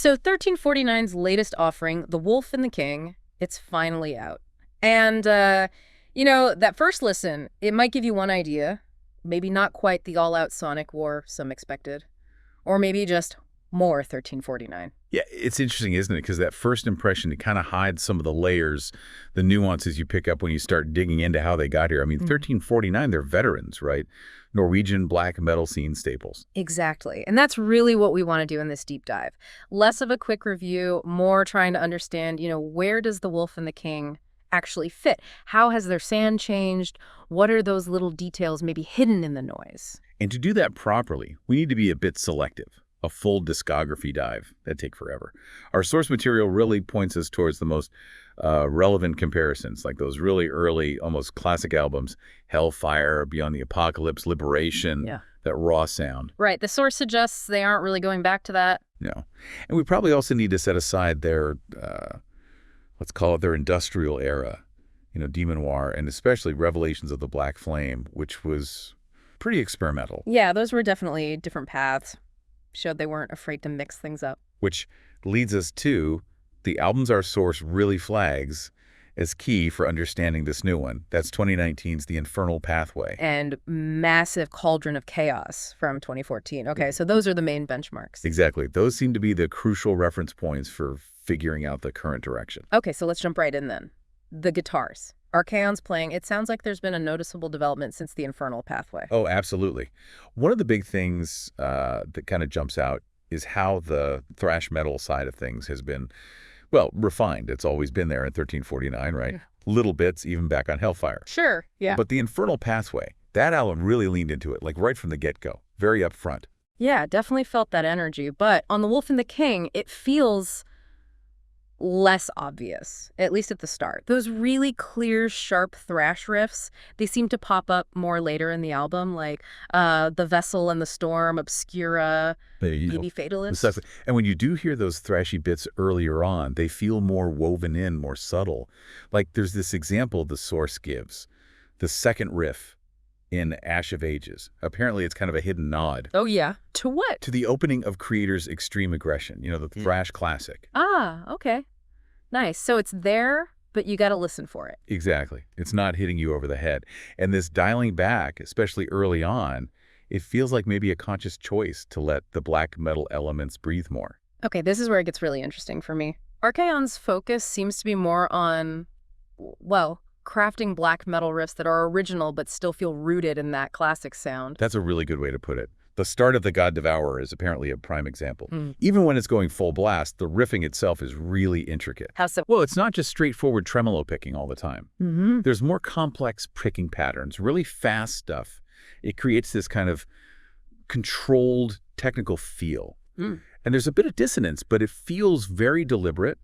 So 1349's latest offering, The Wolf and the King, it's finally out. And, that first listen, it might give you one idea. Maybe not quite the all-out sonic war some expected. Or maybe just more 1349. Yeah, it's interesting, isn't it? Because that first impression, it kind of hides some of the layers, the nuances you pick up when you start digging into how they got here. I mean, 1349, they're veterans, right? Norwegian black metal scene staples. Exactly. And that's really what we want to do in this deep dive. Less of a quick review, more trying to understand, where does The Wolf and the King actually fit? How has their sound changed? What are those little details maybe hidden in the noise? And to do that properly, we need to be a bit selective. A full discography dive. That'd take forever. Our source material really points us towards the most relevant comparisons, like those really early, almost classic albums, Hellfire, Beyond the Apocalypse, Liberation, that raw sound. Right. The source suggests they aren't really going back to that. No. And we probably also need to set aside their, let's call it their industrial era, Demon War, and especially Revelations of the Black Flame, which was pretty experimental. Yeah, those were definitely different paths. Showed they weren't afraid to mix things up. Which leads us to the albums our source really flags as key for understanding this new one. That's 2019's The Infernal Pathway. And Massive Cauldron of Chaos from 2014. Okay, so those are the main benchmarks. Exactly. Those seem to be the crucial reference points for figuring out the current direction. Okay, so let's jump right in then. The guitars. Archaon's playing, it sounds like there's been a noticeable development since The Infernal Pathway. Oh, absolutely. One of the big things that kind of jumps out is how the thrash metal side of things has been, well, refined. It's always been there in 1349, right? Yeah. Little bits, even back on Hellfire. Sure, yeah. But The Infernal Pathway, that album really leaned into it, like right from the get-go, very upfront. Yeah, definitely felt that energy. But on The Wolf and the King, it feels less obvious, at least at the start. Those really clear, sharp thrash riffs, they seem to pop up more later in the album, like The Vessel and the Storm, Obscura, maybe Fatalist. Exactly. And when you do hear those thrashy bits earlier on, they feel more woven in, more subtle. Like there's this example the source gives, the second riff in Ash of Ages. Apparently it's kind of a hidden nod. Oh, yeah. To what? To the opening of Creator's Extreme Aggression, the thrash classic. Ah, okay. Nice. So it's there, but you got to listen for it. Exactly. It's not hitting you over the head. And this dialing back, especially early on, it feels like maybe a conscious choice to let the black metal elements breathe more. Okay, this is where it gets really interesting for me. Archaon's focus seems to be more on, well, crafting black metal riffs that are original but still feel rooted in that classic sound. That's a really good way to put it. The start of The God Devourer is apparently a prime example. Even when it's going full blast, the riffing itself is really intricate. How so? Well, it's not just straightforward tremolo picking all the time. There's more complex picking patterns, really fast stuff. It creates this kind of controlled technical feel. And there's a bit of dissonance, but it feels very deliberate.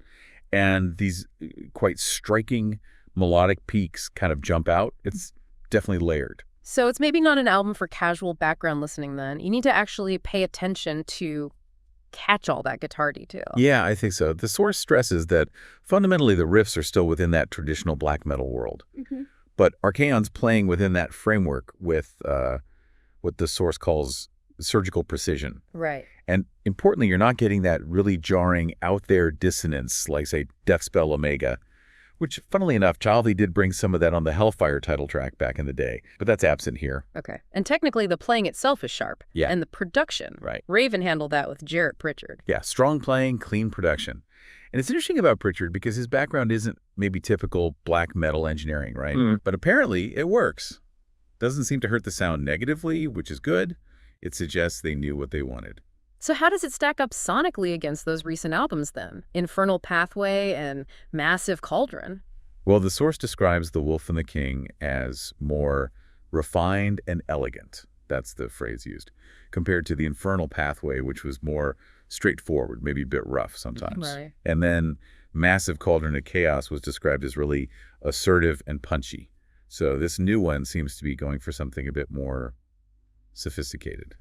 And these quite striking melodic peaks kind of jump out. It's definitely layered. So it's maybe not an album for casual background listening then. You need to actually pay attention to catch all that guitar detail. Yeah, I think so. The source stresses that fundamentally the riffs are still within that traditional black metal world. But Archaon's playing within that framework with what the source calls surgical precision. Right. And importantly, you're not getting that really jarring out there dissonance like, say, Deathspell Omega, which, funnily enough, Chalvey did bring some of that on the Hellfire title track back in the day, but that's absent here. Okay. And technically, the playing itself is sharp. Yeah. And the production. Right. Raven handled that with Jarrett Pritchard. Yeah, strong playing, clean production. And it's interesting about Pritchard because his background isn't maybe typical black metal engineering, right? But apparently, it works. Doesn't seem to hurt the sound negatively, which is good. It suggests they knew what they wanted. So how does it stack up sonically against those recent albums then? Infernal Pathway and Massive Cauldron? Well, the source describes The Wolf and the King as more refined and elegant. That's the phrase used, compared to The Infernal Pathway, which was more straightforward, maybe a bit rough sometimes. Right. And then Massive Cauldron of Chaos was described as really assertive and punchy. So this new one seems to be going for something a bit more sophisticated.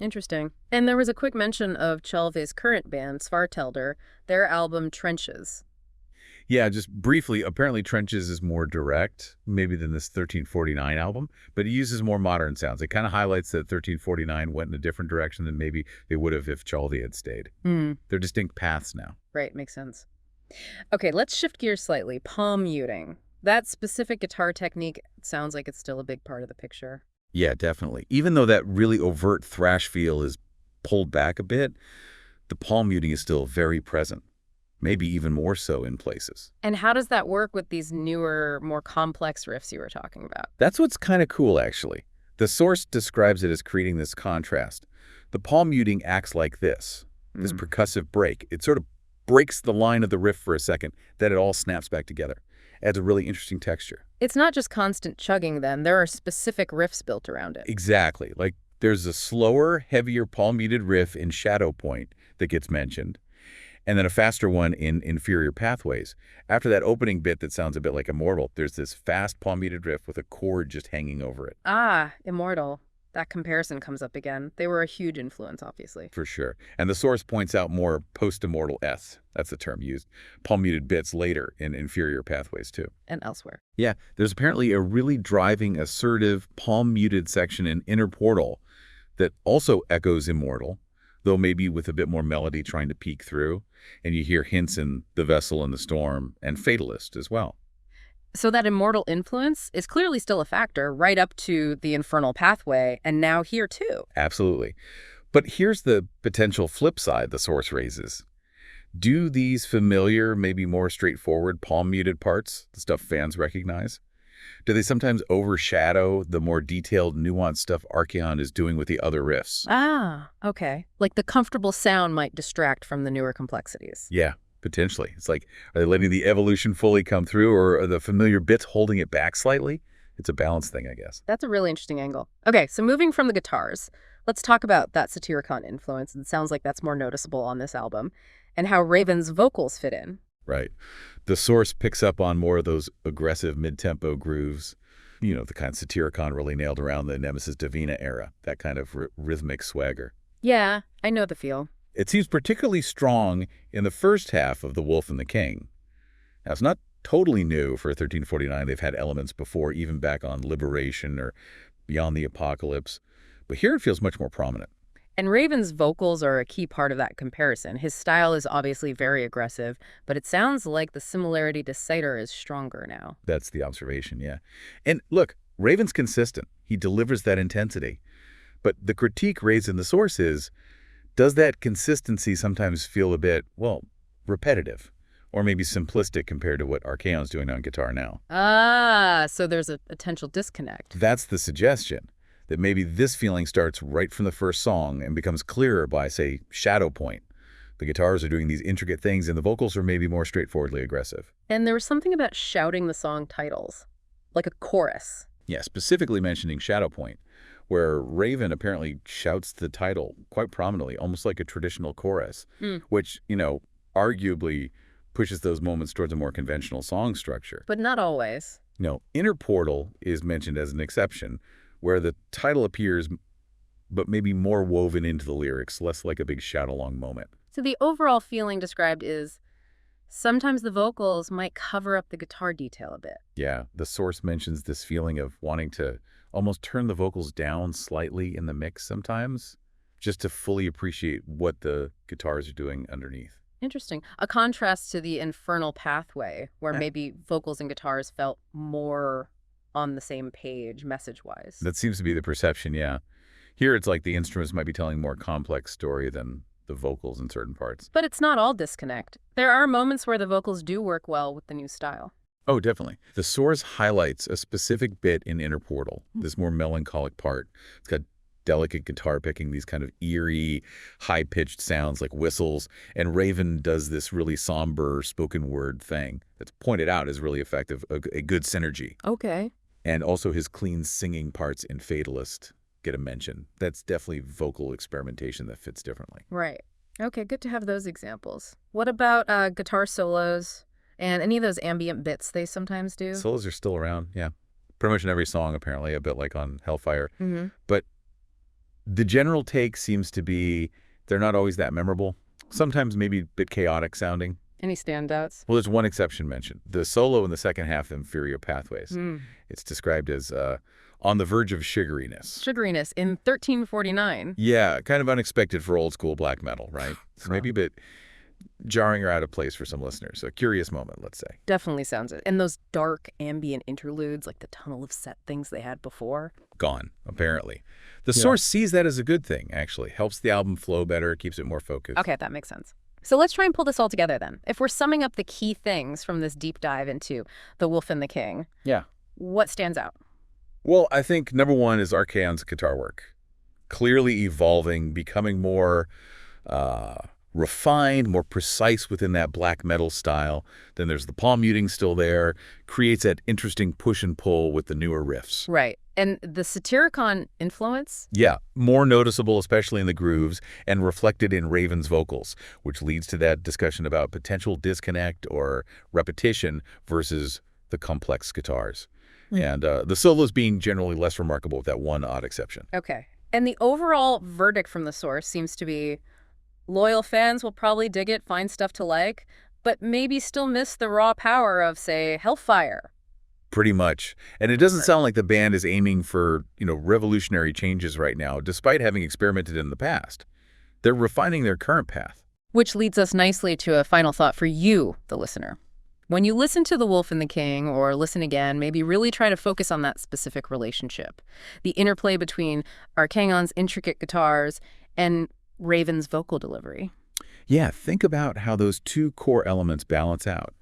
Interesting. And there was a quick mention of Chalvey's current band, Svartelder, their album Trenches. Yeah, just briefly, apparently Trenches is more direct, maybe than this 1349 album, but he uses more modern sounds. It kind of highlights that 1349 went in a different direction than maybe they would have if Chaldi had stayed. They're distinct paths now. Right, makes sense. Okay, let's shift gears slightly. Palm muting. That specific guitar technique sounds like it's still a big part of the picture. Yeah, definitely. Even though that really overt thrash feel is pulled back a bit, the palm muting is still very present, maybe even more so in places. And how does that work with these newer, more complex riffs you were talking about? That's what's kind of cool, actually. The source describes it as creating this contrast. The palm muting acts like this percussive break. It sort of breaks the line of the riff for a second, then it all snaps back together. Adds a really interesting texture. It's not just constant chugging, then. There are specific riffs built around it. Exactly. Like there's a slower, heavier palm-muted riff in Shadow Point that gets mentioned, and then a faster one in Inferior Pathways. After that opening bit that sounds a bit like Immortal, there's this fast palm-muted riff with a chord just hanging over it. Ah, Immortal. That comparison comes up again. They were a huge influence, obviously. For sure. And the source points out more post-Immortal S, that's the term used, palm-muted bits later in Inferior Pathways too. And elsewhere. Yeah, there's apparently a really driving, assertive, palm-muted section in Inner Portal that also echoes Immortal, though maybe with a bit more melody trying to peek through. And you hear hints in The Vessel and the Storm and Fatalist as well. So that Immortal influence is clearly still a factor, right up to the Infernal Pathway, and now here too. Absolutely. But here's the potential flip side the source raises. Do these familiar, maybe more straightforward palm-muted parts, the stuff fans recognize, do they sometimes overshadow the more detailed, nuanced stuff Archeon is doing with the other riffs? Ah, okay. Like the comfortable sound might distract from the newer complexities. Yeah, potentially. It's like, are they letting the evolution fully come through, or are the familiar bits holding it back slightly? It's a balance thing, I guess. That's a really interesting angle. Okay, so moving from the guitars, let's talk about that Satyricon influence. It sounds like that's more noticeable on this album, and how Raven's vocals fit in. Right. The source picks up on more of those aggressive mid-tempo grooves, you know, the kind Satyricon really nailed around the Nemesis Divina era, that kind of rhythmic swagger. Yeah, I know the feel. It seems particularly strong in the first half of The Wolf and the King. Now, it's not totally new for 1349. They've had elements before, even back on Liberation or Beyond the Apocalypse. But here it feels much more prominent. And Raven's vocals are a key part of that comparison. His style is obviously very aggressive, but it sounds like the similarity to Cider is stronger now. That's the observation, yeah. And look, Raven's consistent. He delivers that intensity. But the critique raised in the source is, does that consistency sometimes feel a bit, well, repetitive? Or maybe simplistic compared to what Archeon's doing on guitar now? Ah, so there's a potential disconnect. That's the suggestion. That maybe this feeling starts right from the first song and becomes clearer by, say, Shadow Point. The guitars are doing these intricate things and the vocals are maybe more straightforwardly aggressive. And there was something about shouting the song titles, like a chorus. Yeah, specifically mentioning Shadow Point, where Raven apparently shouts the title quite prominently, almost like a traditional chorus, which, you know, arguably pushes those moments towards a more conventional song structure. But not always. No, Inner Portal is mentioned as an exception, where the title appears, but maybe more woven into the lyrics, less like a big shout-along moment. So the overall feeling described is sometimes the vocals might cover up the guitar detail a bit. Yeah, the source mentions this feeling of wanting to almost turn the vocals down slightly in the mix sometimes, just to fully appreciate what the guitars are doing underneath. Interesting. A contrast to the Infernal Pathway, where maybe vocals and guitars felt more on the same page, message-wise. That seems to be the perception, yeah. Here it's like the instruments might be telling a more complex story than the vocals in certain parts. But it's not all disconnect. There are moments where the vocals do work well with the new style. Oh, definitely. The source highlights a specific bit in Inner Portal, this more melancholic part. It's got delicate guitar picking, these kind of eerie, high-pitched sounds like whistles, and Raven does this really somber spoken word thing that's pointed out as really effective, a good synergy. Okay. And also his clean singing parts in Fatalist get a mention. That's definitely vocal experimentation that fits differently. Right. Okay, good to have those examples. What about guitar solos and any of those ambient bits they sometimes do? Solos are still around, yeah. Pretty much in every song, apparently, a bit like on Hellfire. But the general take seems to be they're not always that memorable. Sometimes maybe a bit chaotic sounding, Any standouts? Well, there's one exception mentioned. The solo in the second half of Inferior Pathways. It's described as on the verge of sugariness. Sugariness in 1349. Yeah, kind of unexpected for old school black metal, right? So maybe a bit jarring or out of place for some listeners. So a curious moment, let's say. Definitely sounds it. And those dark ambient interludes, like the Tunnel of Set things they had before. Gone, apparently. The source sees that as a good thing, actually. Helps the album flow better, keeps it more focused. Okay, that makes sense. So let's try and pull this all together then. If we're summing up the key things from this deep dive into The Wolf and the King, what stands out? Well, I think number one is Archaon's guitar work. Clearly evolving, becoming more refined, more precise within that black metal style. Then there's the palm muting still there, creates that interesting push and pull with the newer riffs. Right. And the Satyricon influence? Yeah, more noticeable, especially in the grooves, and reflected in Raven's vocals, which leads to that discussion about potential disconnect or repetition versus the complex guitars. And the solos being generally less remarkable with that one odd exception. Okay. And the overall verdict from the source seems to be loyal fans will probably dig it, find stuff to like, but maybe still miss the raw power of, say, Hellfire. Pretty much. And it doesn't sound like the band is aiming for, revolutionary changes right now, despite having experimented in the past. They're refining their current path. Which leads us nicely to a final thought for you, the listener. When you listen to The Wolf and the King, or listen again, maybe really try to focus on that specific relationship. The interplay between Archaon's intricate guitars and Raven's vocal delivery. Yeah, think about how those two core elements balance out.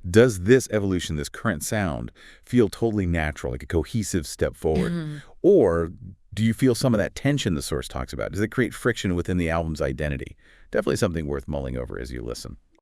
Does this evolution, this current sound, feel totally natural, like a cohesive step forward? Or do you feel some of that tension the source talks about? Does it create friction within the album's identity? Definitely something worth mulling over as you listen.